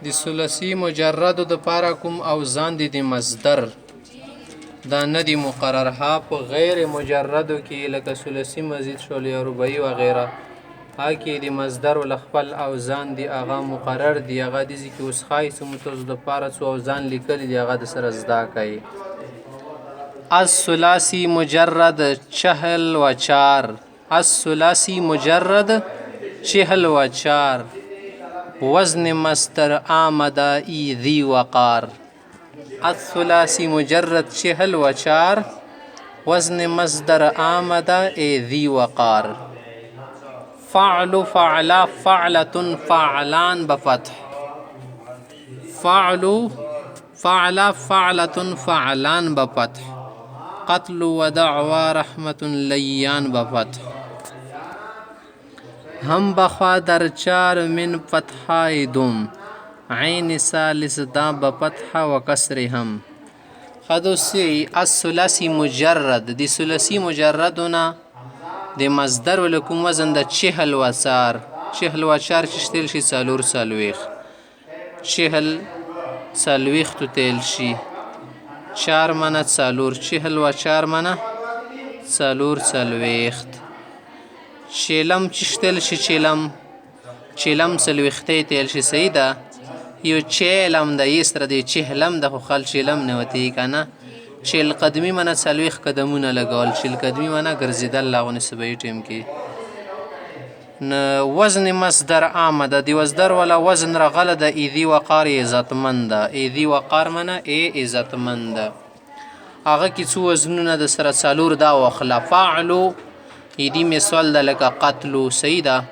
د ثلاثي مجردو دپاره کوم اوزان دي د مصدر دا نه دي مقرر. ها په غیر مجردو کې لکه ثلاثي مزید شول یا رباعي وغیره ها کې د مصدر ول خپل اوزان دي هغه مقرر دي. هغه دي چې اوس ښایي څه مو تاسو دپاره څو اوزان لیکلي دي هغه د سره زده کوئ. الثلاثي مجرد 44 الثلاثي مجرد 44 وزن مصدر آمد ای ذی وقار. الثلاثي مجرد 44 وزن مصدر آمد ای ذی وقار. فعل فعلا فعلة فعلان بفتح. فعل فعلا فعلة فعلان بفتح. قتل ودعوى رحمة لیان بفتح. هم بخوا در 4 من فتحای دوم عین ثالث دا بفتح و کسر هم. خدوسی الثلاثي مجرد د ثلاثي مجردونه د مصدر ولکم وزن د 40 وصار 40 وچار چې تل شي 4 40 40 تل شي 4 منه 4 40 وچار منه 4 چلم چشتل شي چلم سلوخته تل شي سیده یو چلم د یسر دی چهلم د خو خل چلم نه وتی کنه چل قدمی منه سلوخ قدمونه لګول چل قدمی منه ګرځیدل لاغونه سبې ټیم کې وزن مصدر آمده دی مصدر ولا وزن رغله د ایذی وقار عزتمند ایذی وقار منه ای عزتمند هغه کی څو وزنونه د سره څالور دا وخلا فاعلو ایدی مثال د لکه قتلو سیده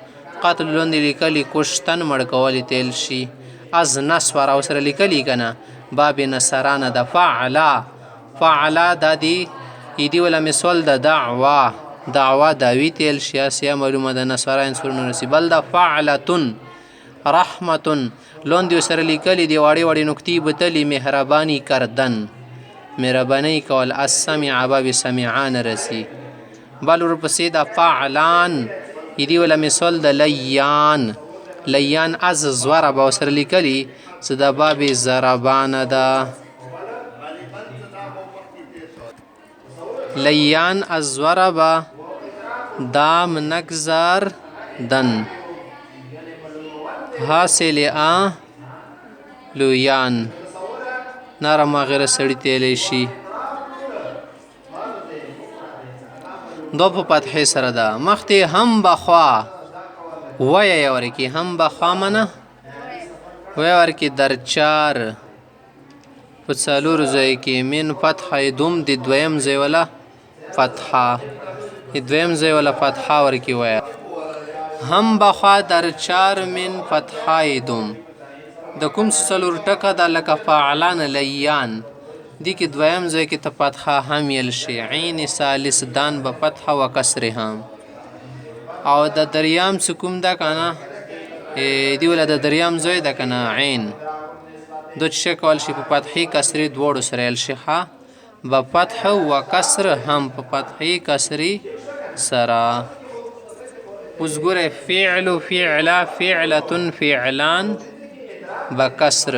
قتل لوند لیکلی کشتن مړکول تل شي از نسور او سره لیکلی کنه باب نصرانه د فعلا د دی ایدی ولا مثال د دعوا داوی تل شي سیا معلومه د نصران سرونه نصیبل د فعلتن رحمتن لوند سره لیکلی دی واړی نکتی بتلی مهربانی کردن مهربانی کول السمع باب سمعان رسی بل ورپسې د فعلان ایدی ولا مثال د لیان از زوره به سره لیکلی څه د باب ضربانه ده لیان از زوره به دام نگذار دن حاصل لویان نرم غیر سړی تیلی شي دو په فتحې سره ده مخته هم بخوا ویا ورکی هم بخوا منه ویا ورکی در 4 په څلور ځای کې من فتحه دوم د دویم ځای ولا فتحه دویم ځای ولا فتحه ورکی ویا هم بخوا در 4 من فتحه دوم د کوم څلور ټکه د لکه فعلان لیان دی که دویم ځای کې ته فتحه هم یل شي عین ثالث دان به فتحه و کسر هم او د دریام سکوم ده کنه دی ولا د دریام ځای ده کنه عین دو چې کول شي په فتحې کسرې دواړو سره یل شي ها به فتحه و کسر هم په فتحې کسرې سره اوس ګوره فعل فعلا فعلة فعلان به کسر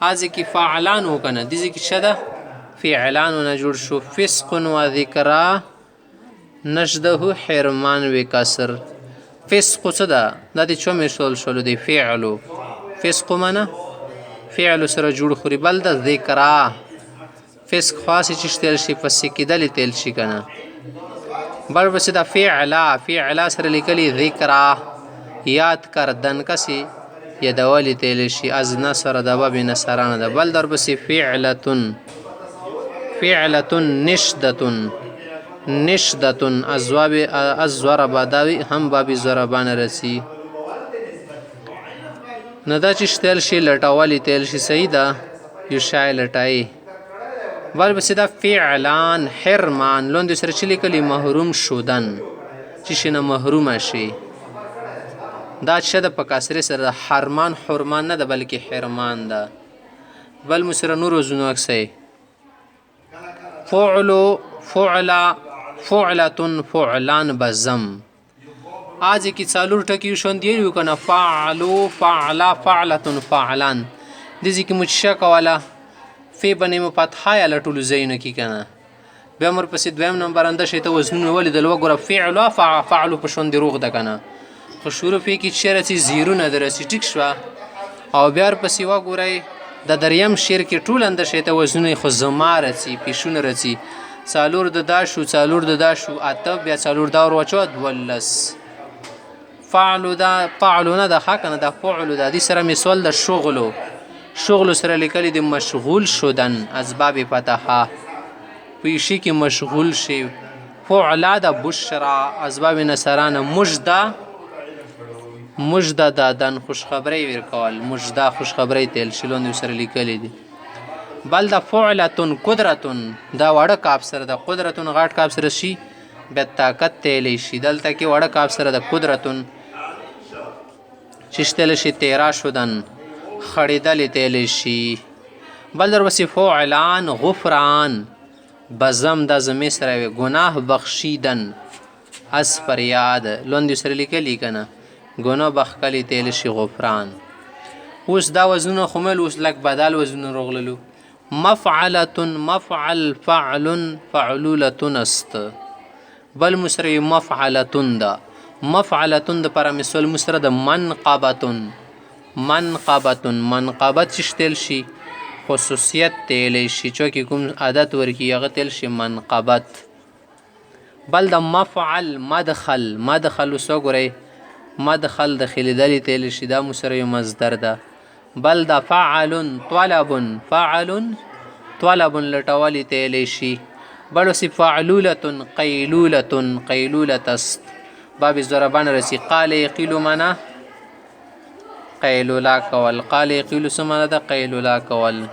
ازی کی فعلان وکنه دیزی کی شده فعلان نه جوړ شو فسق و ذکرا نشده حرمان و کسر فسق څه ده د دې چومې شول دی فعلو فسق منه فعل سره جوړ خوري بل د ذکرا فسق خاصی چې تل شي فسکیدل تل شي کنه بل بس دا فعلا سره لیکلی ذکرا یاد کردن کسی یدولی تیل شي از نصر د باب نصرانه ده بل در بسی فعلتن نشدتن از ضرب داوی هم باب ضربان رسی ندا چې تیل شي لټوالی تیل شي سیده یو شای لټای بل بسی دا فعلان حرمان لوند سره چې لیکلی محروم شودن چې شنه محروم شي دا چې د په کسرې سره حرمان نه ده بلکې حرمان ده بل مسره نور وزنو اکسي فعلة فعلان بزم آج کی څلور ټکي شوندې یو کنه فعلو فعلا فعلتن فعلان دې کې مشکا کوله فی باندې مو فتحه یا لټول زین کی کنه بیا مر پسې دویم نمبر انده شي ته وزنونه ولیدل وګوره فعل فعلوا په شوندې روغ ده کنه خو شروع فی کې چیرې زیرو نه درسي ټیک شو او بیا پسې وګورئ د دریم شعر کې ټول انده شي ته وزنونه خو زما رسی پیشونه رسی څلور د دا شو اته بیا څلور دا ور وچو دولس فعلوا دا فعلونه د حق نه د فعل د دې سره مثال د شغل سره لیکل د مشغول شدن اسباب فتحه پیشی کې مشغول شي فعلا د بشرا اسباب نصرانه مجده دادن خوشخبری ورکول مجده خوشخبری تل شلون سره لیکل دي بل د فعلتن قدرتن دا وړه کاپ سره د قدرتن غاټ کاپ سره شي به طاقت تل شي دلته کې وړه کاپ سره د قدرتن ششتل شي تیرا شدن خړېدل تل شي بل در وصف فعلان غفران بزم د زمي سره گناه بخشیدن اس فریاد لوند سره لیکلی کنه گناه بخکلی تل شي غفران اوس دا وزنونه خمل اوس لک بدل وزنونه رغللو مفعلة مفعل فعل فعلولة است بل مسری مفعلة دا مفعلة دا پر مثال مسرد منقبت چشتل شي خصوصیت تل شي چوکې کوم عادت ورکی هغه تل شي منقبت بل د مفعل مدخل وسوګورئ مدخل د خلیدلی تل شي دا مسری مصدر ده بل د فعل طلب لټولی تل شي بل وسی فعلولة قیلولة است باب ضربان رسی قال یقیل منا قیلولا کول قال یقیل سمنه ده قیلولا کول